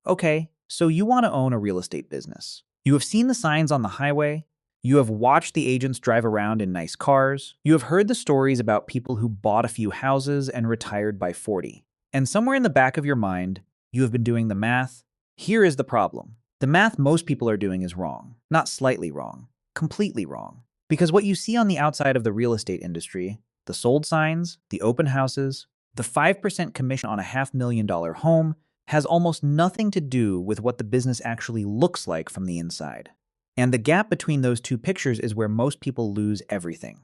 Okay, so you want to own a real estate business. You have seen the signs on the highway. You have watched the agents drive around in nice cars. You have heard the stories about people who bought a few houses and retired by 40. And somewhere in the back of your mind, you have been doing the math. Here is the problem. The math most people are doing is wrong. Not slightly wrong, completely wrong. Because what you see on the outside of the real estate industry, the sold signs, the open houses, the 5% commission on a $500,000 home, has almost nothing to do with what the business actually looks like from the inside. And the gap between those two pictures is where most people lose everything.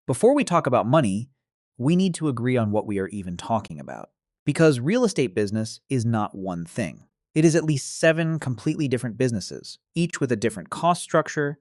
Before we talk about money, we need to agree on what we are even talking about. Because real estate business is not one thing. It is at least 7 completely different businesses, each with a different cost structure,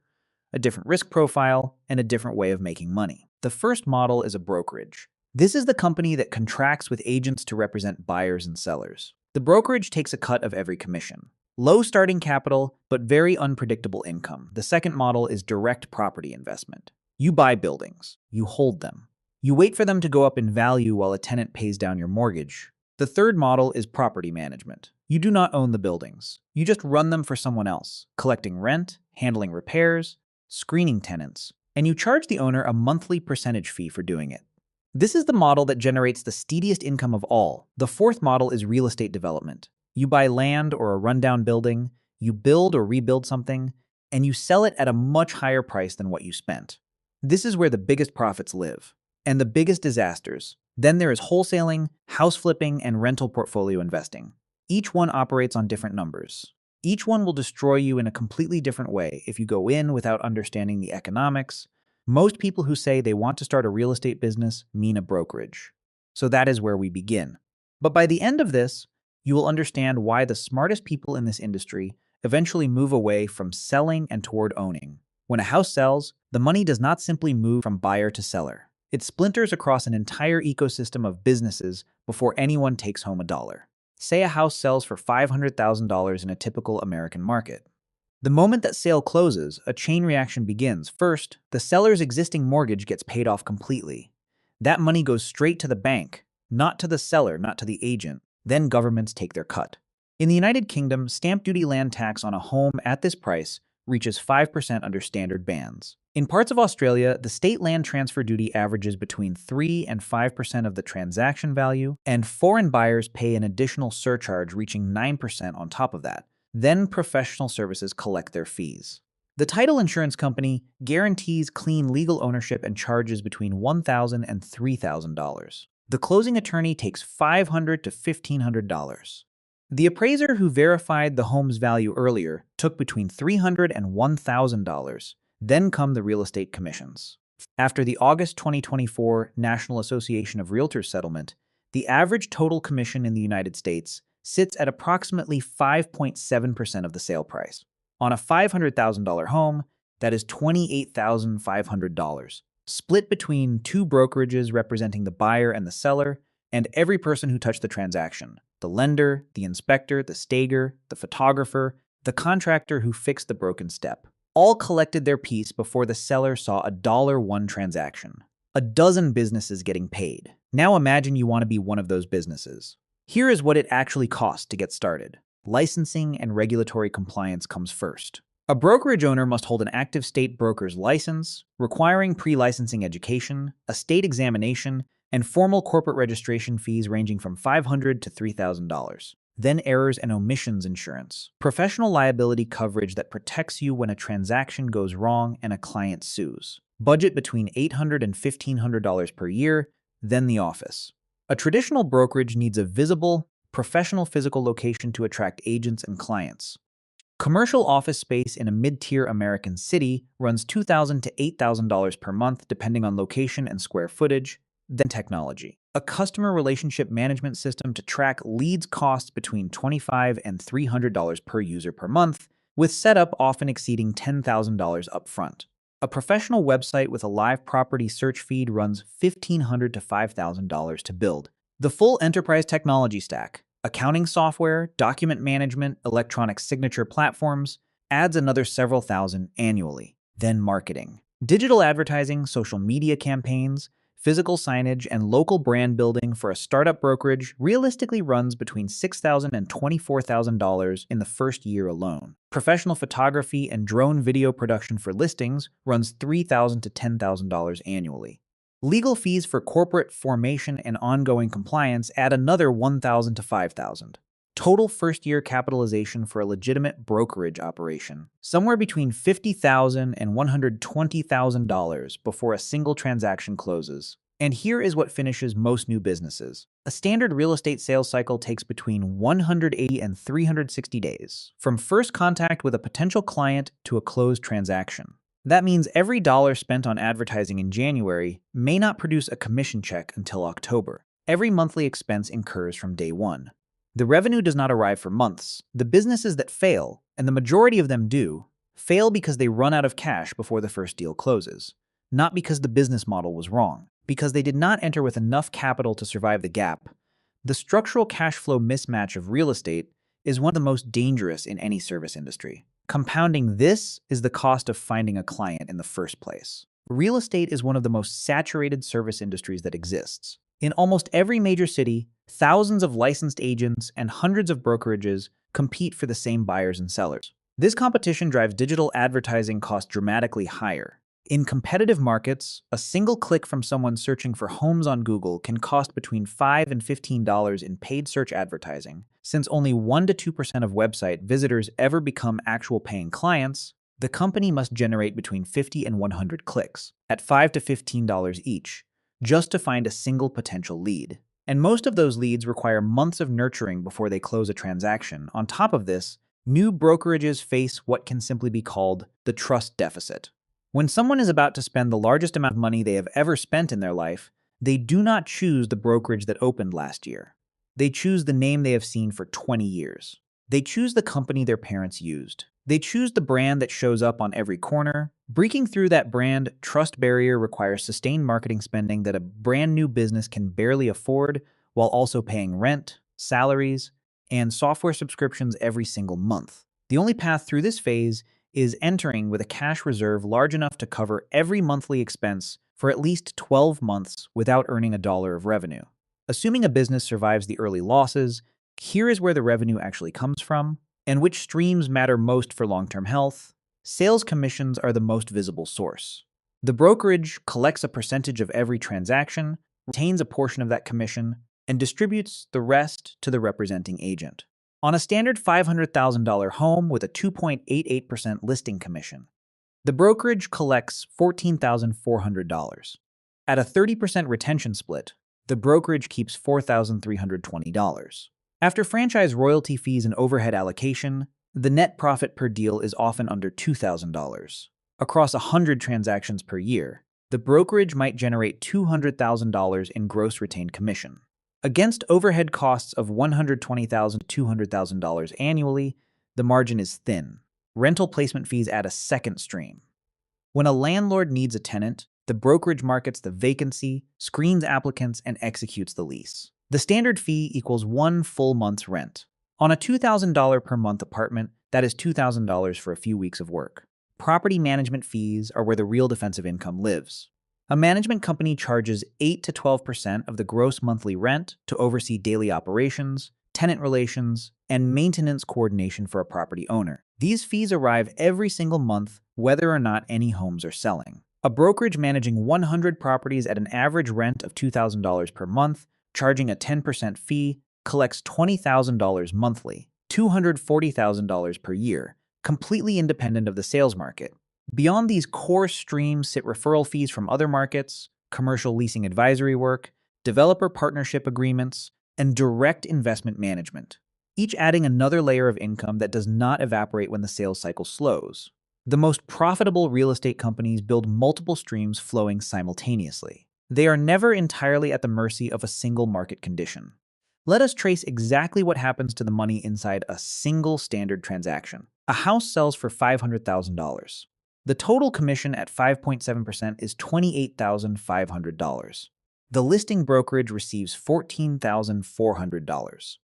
a different risk profile, and a different way of making money. The first model is a brokerage. This is the company that contracts with agents to represent buyers and sellers. The brokerage takes a cut of every commission. Low starting capital, but very unpredictable income. The second model is direct property investment. You buy buildings. You hold them. You wait for them to go up in value while a tenant pays down your mortgage. The third model is property management. You do not own the buildings. You just run them for someone else, collecting rent, handling repairs, screening tenants, and you charge the owner a monthly percentage fee for doing it. This is the model that generates the steadiest income of all. The fourth model is real estate development. You buy land or a rundown building, you build or rebuild something, and you sell it at a much higher price than what you spent. This is where the biggest profits live, and the biggest disasters. Then there is wholesaling, house flipping, and rental portfolio investing. Each one operates on different numbers. Each one will destroy you in a completely different way if you go in without understanding the economics. Most people who say they want to start a real estate business mean a brokerage. So that is where we begin. But by the end of this, you will understand why the smartest people in this industry eventually move away from selling and toward owning. When a house sells, the money does not simply move from buyer to seller. It splinters across an entire ecosystem of businesses before anyone takes home a dollar. Say a house sells for $500,000 in a typical American market. The moment that sale closes, a chain reaction begins. First, the seller's existing mortgage gets paid off completely. That money goes straight to the bank, not to the seller, not to the agent. Then governments take their cut. In the United Kingdom, stamp duty land tax on a home at this price reaches 5% under standard bands. In parts of Australia, the state land transfer duty averages between 3 and 5% of the transaction value, and foreign buyers pay an additional surcharge reaching 9% on top of that. Then professional services collect their fees. The title insurance company guarantees clean legal ownership and charges between $1,000 and $3,000. The closing attorney takes $500 to $1,500. The appraiser who verified the home's value earlier took between $300 and $1,000. Then come the real estate commissions. After the August 2024 National Association of Realtors settlement, the average total commission in the United States sits at approximately 5.7% of the sale price. On a $500,000 home, that is $28,500, split between 2 brokerages representing the buyer and the seller, and every person who touched the transaction: the lender, the inspector, the stager, the photographer, the contractor who fixed the broken step. All collected their piece before the seller saw a $1 transaction. A dozen businesses getting paid. Now imagine you want to be one of those businesses. Here is what it actually costs to get started. Licensing and regulatory compliance comes first. A brokerage owner must hold an active state broker's license, requiring pre-licensing education, a state examination, and formal corporate registration fees ranging from $500 to $3,000. Then errors and omissions insurance, professional liability coverage that protects you when a transaction goes wrong and a client sues. Budget between $800 and $1,500 per year, then the office. A traditional brokerage needs a visible, professional physical location to attract agents and clients. Commercial office space in a mid-tier American city runs $2,000 to $8,000 per month depending on location and square footage. Then technology. A customer relationship management system to track leads costs between $25 and $300 per user per month, with setup often exceeding $10,000 upfront. A professional website with a live property search feed runs $1,500 to $5,000 to build. The full enterprise technology stack, accounting software, document management, electronic signature platforms, adds another several thousand annually. Then marketing. Digital advertising, social media campaigns, physical signage, and local brand building for a startup brokerage realistically runs between $6,000 and $24,000 in the first year alone. Professional photography and drone video production for listings runs $3,000 to $10,000 annually. Legal fees for corporate formation and ongoing compliance add another $1,000 to $5,000. Total first-year capitalization for a legitimate brokerage operation, somewhere between $50,000 and $120,000 before a single transaction closes. And here is what finishes most new businesses. A standard real estate sales cycle takes between 180 and 360 days, from first contact with a potential client to a closed transaction. That means every dollar spent on advertising in January may not produce a commission check until October. Every monthly expense incurs from day one. The revenue does not arrive for months. The businesses that fail, and the majority of them do, fail because they run out of cash before the first deal closes. Not because the business model was wrong, because they did not enter with enough capital to survive the gap. The structural cash flow mismatch of real estate is one of the most dangerous in any service industry. Compounding this is the cost of finding a client in the first place. Real estate is one of the most saturated service industries that exists. In almost every major city, thousands of licensed agents and hundreds of brokerages compete for the same buyers and sellers. This competition drives digital advertising costs dramatically higher. In competitive markets, a single click from someone searching for homes on Google can cost between $5 and $15 in paid search advertising. Since only 1 to 2% of website visitors ever become actual paying clients, the company must generate between 50 and 100 clicks, at $5 to $15 each, just to find a single potential lead. And most of those leads require months of nurturing before they close a transaction. On top of this, new brokerages face what can simply be called the trust deficit. When someone is about to spend the largest amount of money they have ever spent in their life, they do not choose the brokerage that opened last year. They choose the name they have seen for 20 years. They choose the company their parents used. They choose the brand that shows up on every corner. Breaking through that brand trust barrier requires sustained marketing spending that a brand new business can barely afford, while also paying rent, salaries, and software subscriptions every single month. The only path through this phase is entering with a cash reserve large enough to cover every monthly expense for at least 12 months without earning a dollar of revenue. Assuming a business survives the early losses, here is where the revenue actually comes from, and which streams matter most for long-term health. Sales commissions are the most visible source. The brokerage collects a percentage of every transaction, retains a portion of that commission, and distributes the rest to the representing agent. On a standard $500,000 home with a 2.88% listing commission, the brokerage collects $14,400. At a 30% retention split, the brokerage keeps $4,320. After franchise royalty fees and overhead allocation, the net profit per deal is often under $2,000. Across 100 transactions per year, the brokerage might generate $200,000 in gross retained commission. Against overhead costs of $120,000 to $200,000 annually, the margin is thin. Rental placement fees add a second stream. When a landlord needs a tenant, the brokerage markets the vacancy, screens applicants, and executes the lease. The standard fee equals 1 full month's rent. On a $2,000 per month apartment, that is $2,000 for a few weeks of work. Property management fees are where the real defensive income lives. A management company charges 8 to 12% of the gross monthly rent to oversee daily operations, tenant relations, and maintenance coordination for a property owner. These fees arrive every single month, whether or not any homes are selling. A brokerage managing 100 properties at an average rent of $2,000 per month, charging a 10% fee, collects $20,000 monthly, $240,000 per year, completely independent of the sales market. Beyond these core streams sit referral fees from other markets, commercial leasing advisory work, developer partnership agreements, and direct investment management, each adding another layer of income that does not evaporate when the sales cycle slows. The most profitable real estate companies build multiple streams flowing simultaneously. They are never entirely at the mercy of a single market condition. Let us trace exactly what happens to the money inside a single standard transaction. A house sells for $500,000. The total commission at 5.7% is $28,500. The listing brokerage receives $14,400.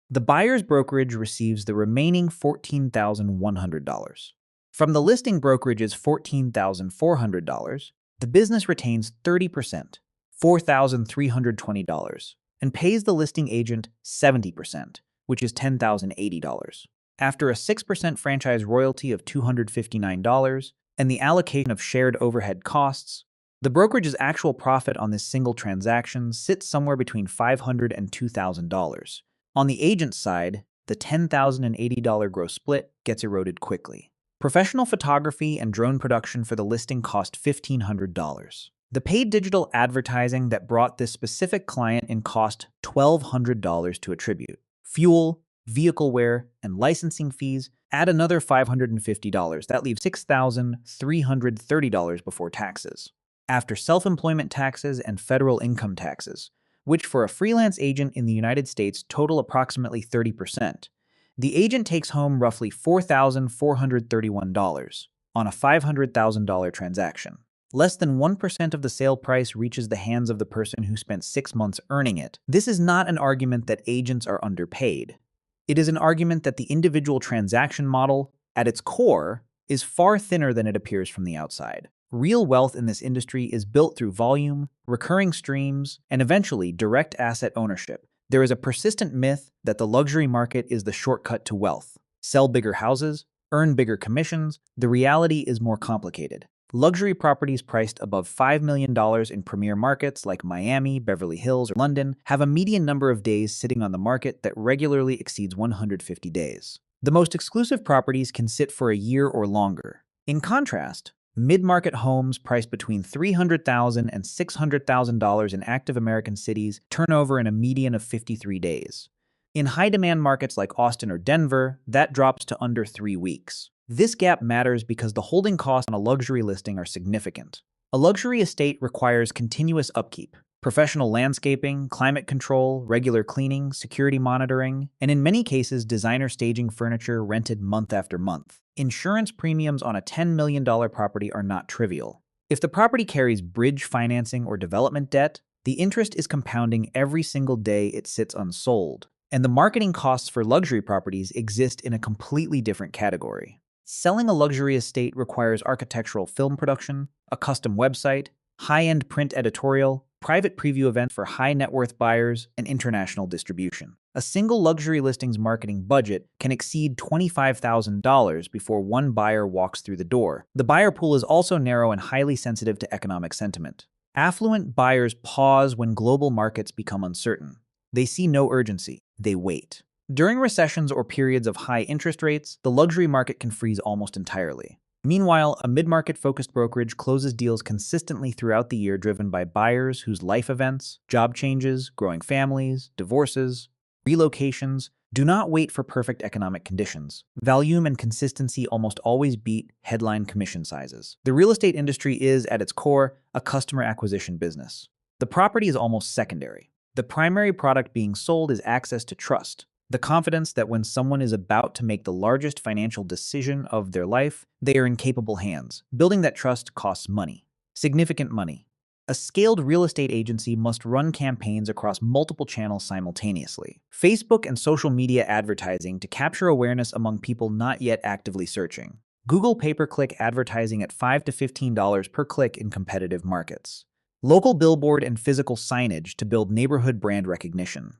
The buyer's brokerage receives the remaining $14,100. From the listing brokerage's $14,400, the business retains 30%, $4,320, and pays the listing agent 70%, which is $10,080. After a 6% franchise royalty of $259 and the allocation of shared overhead costs, the brokerage's actual profit on this single transaction sits somewhere between $500 and $2,000. On the agent's side, the $10,080 gross split gets eroded quickly. Professional photography and drone production for the listing cost $1,500. The paid digital advertising that brought this specific client in cost $1,200 to attribute. Fuel, vehicle wear, and licensing fees add another $550. That leaves $6,330 before taxes. After self-employment taxes and federal income taxes, which for a freelance agent in the United States total approximately 30%, the agent takes home roughly $4,431 on a $500,000 transaction. Less than 1% of the sale price reaches the hands of the person who spent 6 months earning it. This is not an argument that agents are underpaid. It is an argument that the individual transaction model, at its core, is far thinner than it appears from the outside. Real wealth in this industry is built through volume, recurring streams, and eventually direct asset ownership. There is a persistent myth that the luxury market is the shortcut to wealth. Sell bigger houses, earn bigger commissions. The reality is more complicated. Luxury properties priced above $5 million in premier markets like Miami, Beverly Hills, or London have a median number of days sitting on the market that regularly exceeds 150 days. The most exclusive properties can sit for a year or longer. In contrast, mid-market homes priced between $300,000 and $600,000 in active American cities turn over in a median of 53 days. In high-demand markets like Austin or Denver, that drops to under 3 weeks. This gap matters because the holding costs on a luxury listing are significant. A luxury estate requires continuous upkeep, professional landscaping, climate control, regular cleaning, security monitoring, and in many cases, designer staging furniture rented month after month. Insurance premiums on a $10 million property are not trivial. If the property carries bridge financing or development debt, the interest is compounding every single day it sits unsold. And the marketing costs for luxury properties exist in a completely different category. Selling a luxury estate requires architectural film production, a custom website, high-end print editorial, private preview events for high-net-worth buyers, and international distribution. A single luxury listing's marketing budget can exceed $25,000 before one buyer walks through the door. The buyer pool is also narrow and highly sensitive to economic sentiment. Affluent buyers pause when global markets become uncertain. They see no urgency. They wait. During recessions or periods of high interest rates, the luxury market can freeze almost entirely. Meanwhile, a mid-market-focused brokerage closes deals consistently throughout the year driven by buyers whose life events, job changes, growing families, divorces, relocations do not wait for perfect economic conditions. Volume and consistency almost always beat headline commission sizes. The real estate industry is, at its core, a customer acquisition business. The property is almost secondary. The primary product being sold is access to trust. The confidence that when someone is about to make the largest financial decision of their life, they are in capable hands. Building that trust costs money. Significant money. A scaled real estate agency must run campaigns across multiple channels simultaneously. Facebook and social media advertising to capture awareness among people not yet actively searching. Google pay-per-click advertising at $5 to $15 per click in competitive markets. Local billboard and physical signage to build neighborhood brand recognition.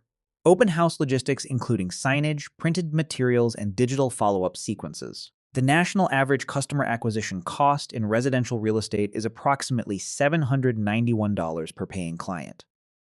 Open house logistics including signage, printed materials, and digital follow-up sequences. The national average customer acquisition cost in residential real estate is approximately $791 per paying client.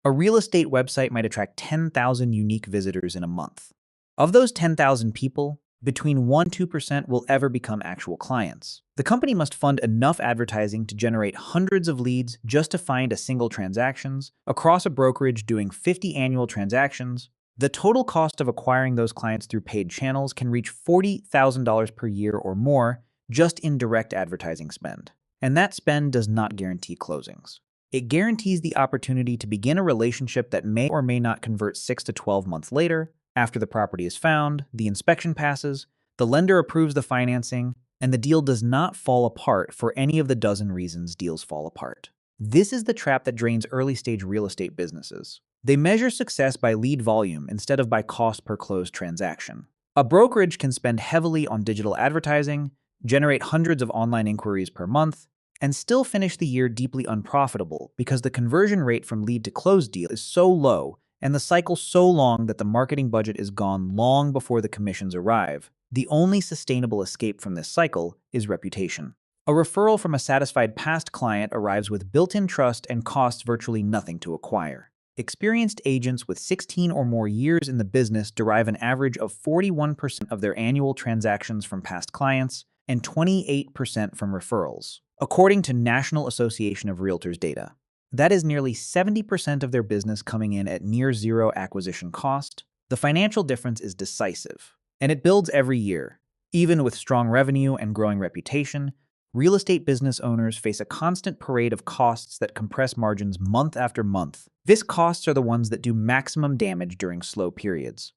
A real estate website might attract 10,000 unique visitors in a month. Of those 10,000 people, between 1–2% will ever become actual clients. The company must fund enough advertising to generate hundreds of leads just to find a single transactions. Across a brokerage doing 50 annual transactions, the total cost of acquiring those clients through paid channels can reach $40,000 per year or more just in direct advertising spend. And that spend does not guarantee closings. It guarantees the opportunity to begin a relationship that may or may not convert 6 to 12 months later. After the property is found, the inspection passes, the lender approves the financing, and the deal does not fall apart for any of the dozen reasons deals fall apart. This is the trap that drains early-stage real estate businesses. They measure success by lead volume instead of by cost per closed transaction. A brokerage can spend heavily on digital advertising, generate hundreds of online inquiries per month, and still finish the year deeply unprofitable because the conversion rate from lead to closed deal is so low and the cycle so long that the marketing budget is gone long before the commissions arrive. The only sustainable escape from this cycle is reputation. A referral from a satisfied past client arrives with built-in trust and costs virtually nothing to acquire. Experienced agents with 16 or more years in the business derive an average of 41% of their annual transactions from past clients and 28% from referrals, according to National Association of Realtors data. That is nearly 70% of their business coming in at near zero acquisition cost. The financial difference is decisive, and it builds every year. Even with strong revenue and growing reputation, real estate business owners face a constant parade of costs that compress margins month after month. These costs are the ones that do maximum damage during slow periods.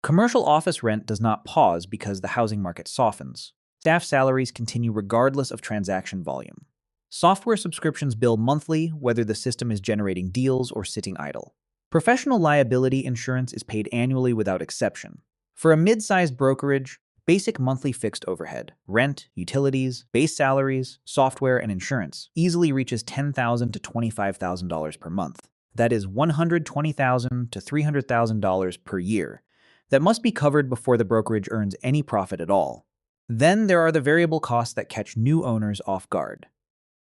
Commercial office rent does not pause because the housing market softens. Staff salaries continue regardless of transaction volume. Software subscriptions bill monthly, whether the system is generating deals or sitting idle. Professional liability insurance is paid annually without exception. For a mid-sized brokerage, basic monthly fixed overhead, rent, utilities, base salaries, software, and insurance easily reaches $10,000 to $25,000 per month. That is $120,000 to $300,000 per year. That must be covered before the brokerage earns any profit at all. Then there are the variable costs that catch new owners off guard.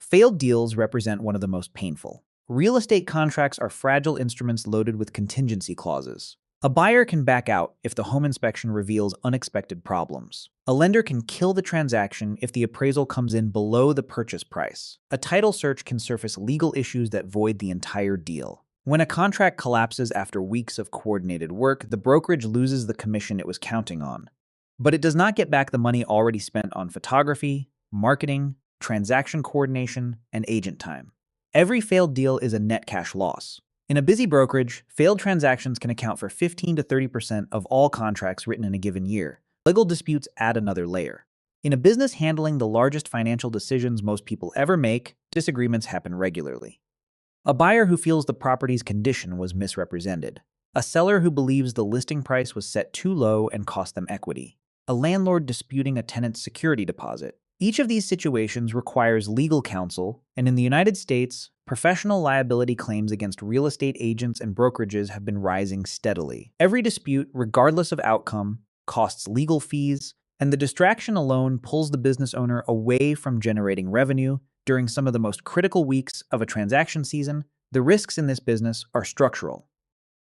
Failed deals represent one of the most painful. Real estate contracts are fragile instruments loaded with contingency clauses. A buyer can back out if the home inspection reveals unexpected problems. A lender can kill the transaction if the appraisal comes in below the purchase price. A title search can surface legal issues that void the entire deal. When a contract collapses after weeks of coordinated work, the brokerage loses the commission it was counting on. But it does not get back the money already spent on photography, marketing, transaction coordination, and agent time. Every failed deal is a net cash loss. In a busy brokerage, failed transactions can account for 15 to 30% of all contracts written in a given year. Legal disputes add another layer. In a business handling the largest financial decisions most people ever make, disagreements happen regularly. A buyer who feels the property's condition was misrepresented. A seller who believes the listing price was set too low and cost them equity. A landlord disputing a tenant's security deposit. Each of these situations requires legal counsel, and in the United States, professional liability claims against real estate agents and brokerages have been rising steadily. Every dispute, regardless of outcome, costs legal fees, and the distraction alone pulls the business owner away from generating revenue during some of the most critical weeks of a transaction season. The risks in this business are structural.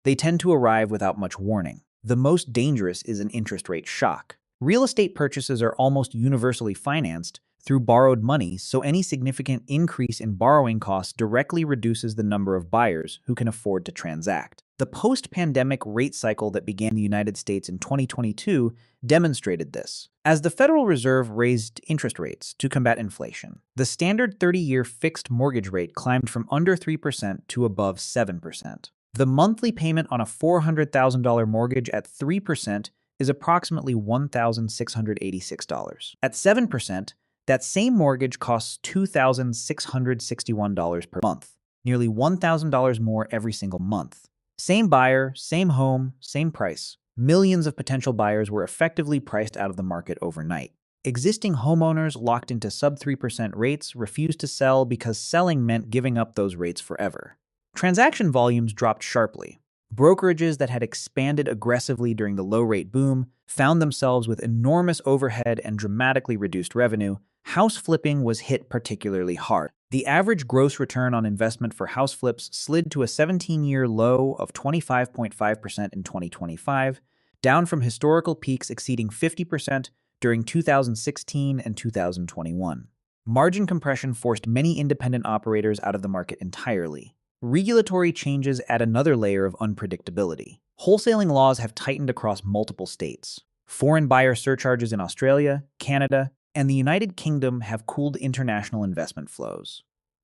They tend to arrive without much warning. The most dangerous is an interest rate shock. Real estate purchases are almost universally financed through borrowed money, so any significant increase in borrowing costs directly reduces the number of buyers who can afford to transact. The post-pandemic rate cycle that began in the United States in 2022 demonstrated this. As the Federal Reserve raised interest rates to combat inflation, the standard 30-year fixed mortgage rate climbed from under 3% to above 7%. The monthly payment on a $400,000 mortgage at 3% is approximately $1,686. At 7%, that same mortgage costs $2,661 per month, nearly $1,000 more every single month. Same buyer, same home, same price. Millions of potential buyers were effectively priced out of the market overnight. Existing homeowners locked into sub-3% rates refused to sell because selling meant giving up those rates forever. Transaction volumes dropped sharply. Brokerages that had expanded aggressively during the low-rate boom found themselves with enormous overhead and dramatically reduced revenue. House flipping was hit particularly hard. The average gross return on investment for house flips slid to a 17-year low of 25.5% in 2025, down from historical peaks exceeding 50% during 2016 and 2021. Margin compression forced many independent operators out of the market entirely. Regulatory changes add another layer of unpredictability. Wholesaling laws have tightened across multiple states. Foreign buyer surcharges in Australia, Canada, and the United Kingdom have cooled international investment flows.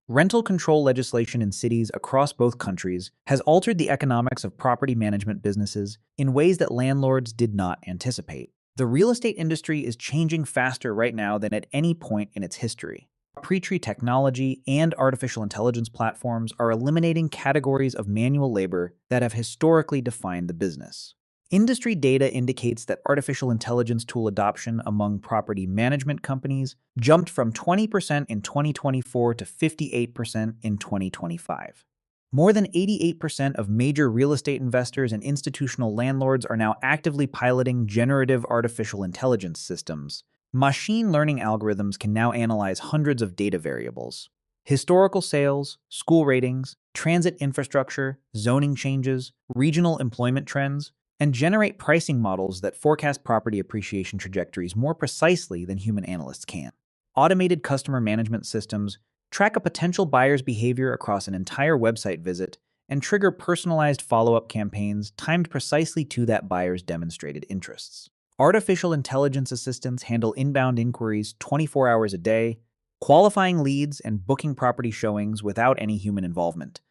Rental control legislation in cities across both countries has altered the economics of property management businesses in ways that landlords did not anticipate. The real estate industry is changing faster right now than at any point in its history. Proprietary technology and artificial intelligence platforms are eliminating categories of manual labor that have historically defined the business. Industry data indicates that artificial intelligence tool adoption among property management companies jumped from 20% in 2024 to 58% in 2025. More than 88% of major real estate investors and institutional landlords are now actively piloting generative artificial intelligence systems. Machine learning algorithms can now analyze hundreds of data variables: historical sales, school ratings, transit infrastructure, zoning changes, regional employment trends, and generate pricing models that forecast property appreciation trajectories more precisely than human analysts can. Automated customer management systems track a potential buyer's behavior across an entire website visit and trigger personalized follow-up campaigns timed precisely to that buyer's demonstrated interests. Artificial intelligence assistants handle inbound inquiries 24 hours a day, qualifying leads and booking property showings without any human involvement.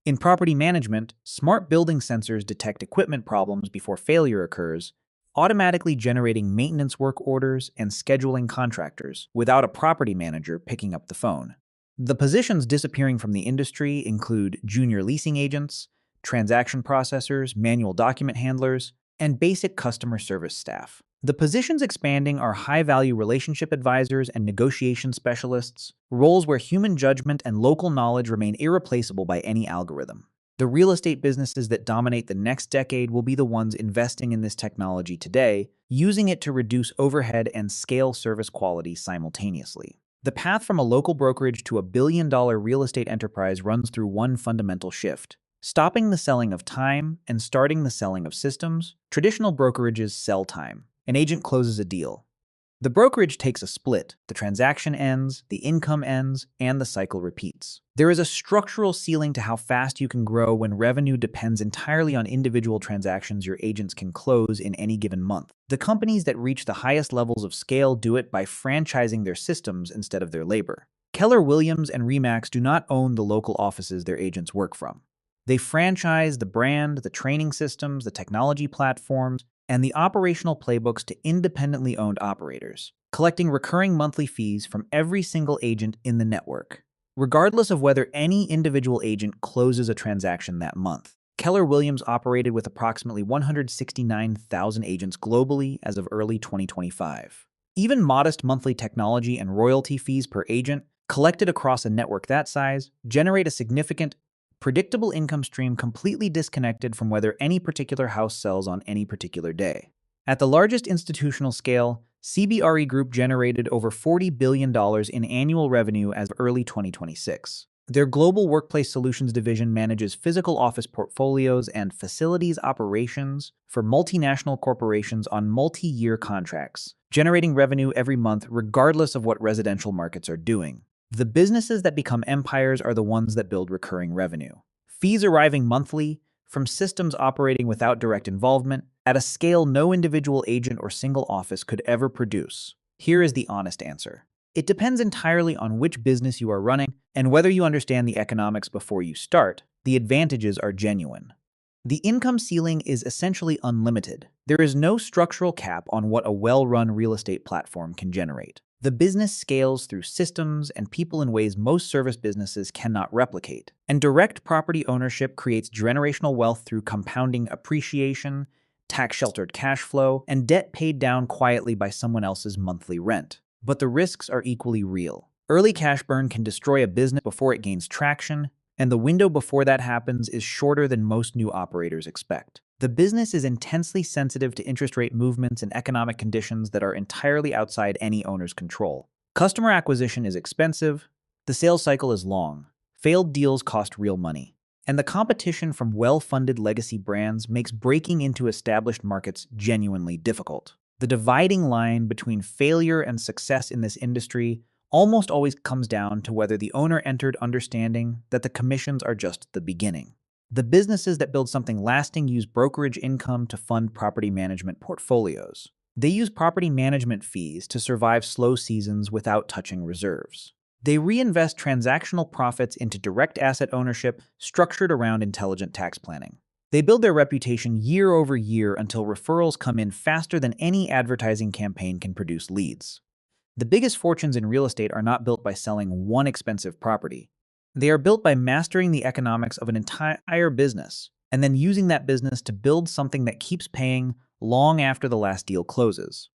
In property management, smart building sensors detect equipment problems before failure occurs, automatically generating maintenance work orders and scheduling contractors without a property manager picking up the phone. The positions disappearing from the industry include junior leasing agents, transaction processors, manual document handlers, and basic customer service staff. The positions expanding are high-value relationship advisors and negotiation specialists, roles where human judgment and local knowledge remain irreplaceable by any algorithm. The real estate businesses that dominate the next decade will be the ones investing in this technology today, using it to reduce overhead and scale service quality simultaneously. The path from a local brokerage to a billion-dollar real estate enterprise runs through one fundamental shift: stopping the selling of time and starting the selling of systems. Traditional brokerages sell time. An agent closes a deal. The brokerage takes a split. The transaction ends, the income ends, and the cycle repeats. There is a structural ceiling to how fast you can grow when revenue depends entirely on individual transactions your agents can close in any given month. The companies that reach the highest levels of scale do it by franchising their systems instead of their labor. Keller Williams and Remax do not own the local offices their agents work from. They franchise the brand, the training systems, the technology platforms, and the operational playbooks to independently owned operators, collecting recurring monthly fees from every single agent in the network, regardless of whether any individual agent closes a transaction that month. Keller Williams operated with approximately 169,000 agents globally as of early 2025. Even modest monthly technology and royalty fees per agent, collected across a network that size, generate a significant, predictable income stream completely disconnected from whether any particular house sells on any particular day. At the largest institutional scale, CBRE Group generated over $40 billion in annual revenue as of early 2026. Their Global Workplace Solutions division manages physical office portfolios and facilities operations for multinational corporations on multi-year contracts, generating revenue every month regardless of what residential markets are doing. The businesses that become empires are the ones that build recurring revenue. Fees arriving monthly from systems operating without direct involvement at a scale no individual agent or single office could ever produce. Here is the honest answer. It depends entirely on which business you are running and whether you understand the economics before you start. The advantages are genuine. The income ceiling is essentially unlimited. There is no structural cap on what a well-run real estate platform can generate. The business scales through systems and people in ways most service businesses cannot replicate. And direct property ownership creates generational wealth through compounding appreciation, tax-sheltered cash flow, and debt paid down quietly by someone else's monthly rent. But the risks are equally real. Early cash burn can destroy a business before it gains traction, and the window before that happens is shorter than most new operators expect. The business is intensely sensitive to interest rate movements and economic conditions that are entirely outside any owner's control. Customer acquisition is expensive, the sales cycle is long, failed deals cost real money, and the competition from well-funded legacy brands makes breaking into established markets genuinely difficult. The dividing line between failure and success in this industry almost always comes down to whether the owner entered understanding that the commissions are just the beginning. The businesses that build something lasting use brokerage income to fund property management portfolios. They use property management fees to survive slow seasons without touching reserves. They reinvest transactional profits into direct asset ownership structured around intelligent tax planning. They build their reputation year over year until referrals come in faster than any advertising campaign can produce leads. The biggest fortunes in real estate are not built by selling one expensive property. They are built by mastering the economics of an entire business, and then using that business to build something that keeps paying long after the last deal closes.